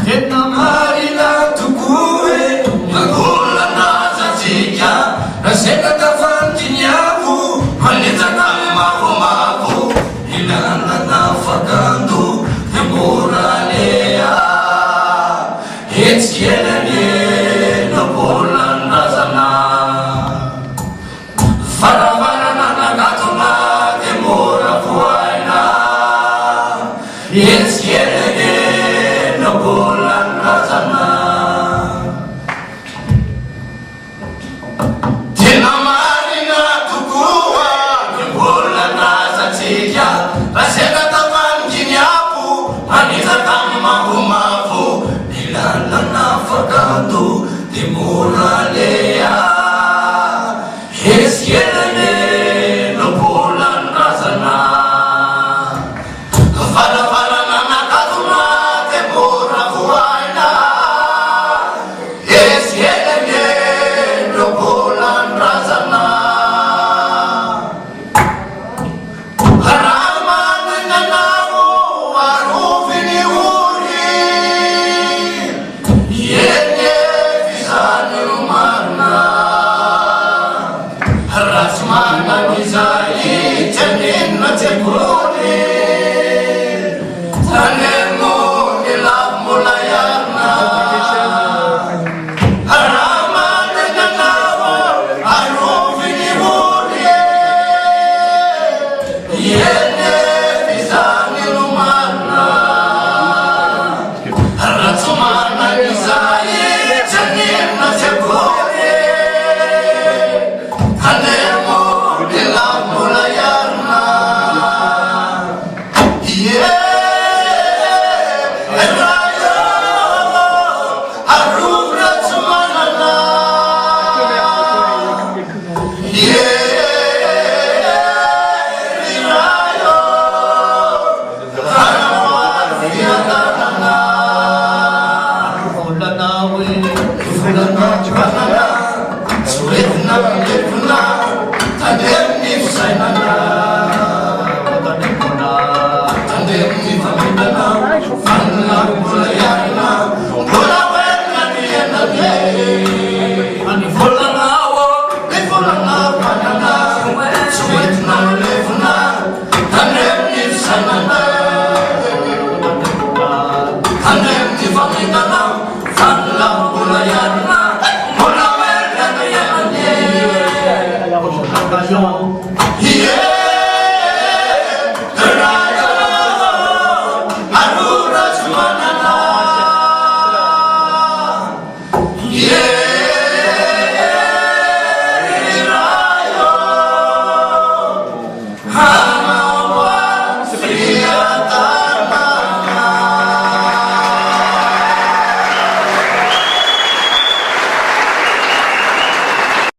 Tena marina tokoe magolana zatsika raseka tafantiniavo manetsaka mavomavo ilanana fakando de moralea hetsikelane nobolanazana faravarana nagatona de mora voaina hetsikelane nobolanazana tena marina tokoa mibolana zatsika raseka tafanginiapo manitsaka mavomavo ilanana fakando de moralea hetsikelane nobolanazana faravarana nakatona de mora voaina hetsikelane nobolanazana haramananao aroviny ori ene fizany marina ratsy manan'izay tianenina tsekory tanemo ny lavombola iarina haramananao aroviny ori ene fizany marina ratsy manan'izay tianenina tsekory tanemo ny lavombola iarina rayo arov ratsy manana rayo hanaoafiatanana volana hoe volana banana soretina milevina tandemny fisainana tandemona tandemny famindana fanina mbola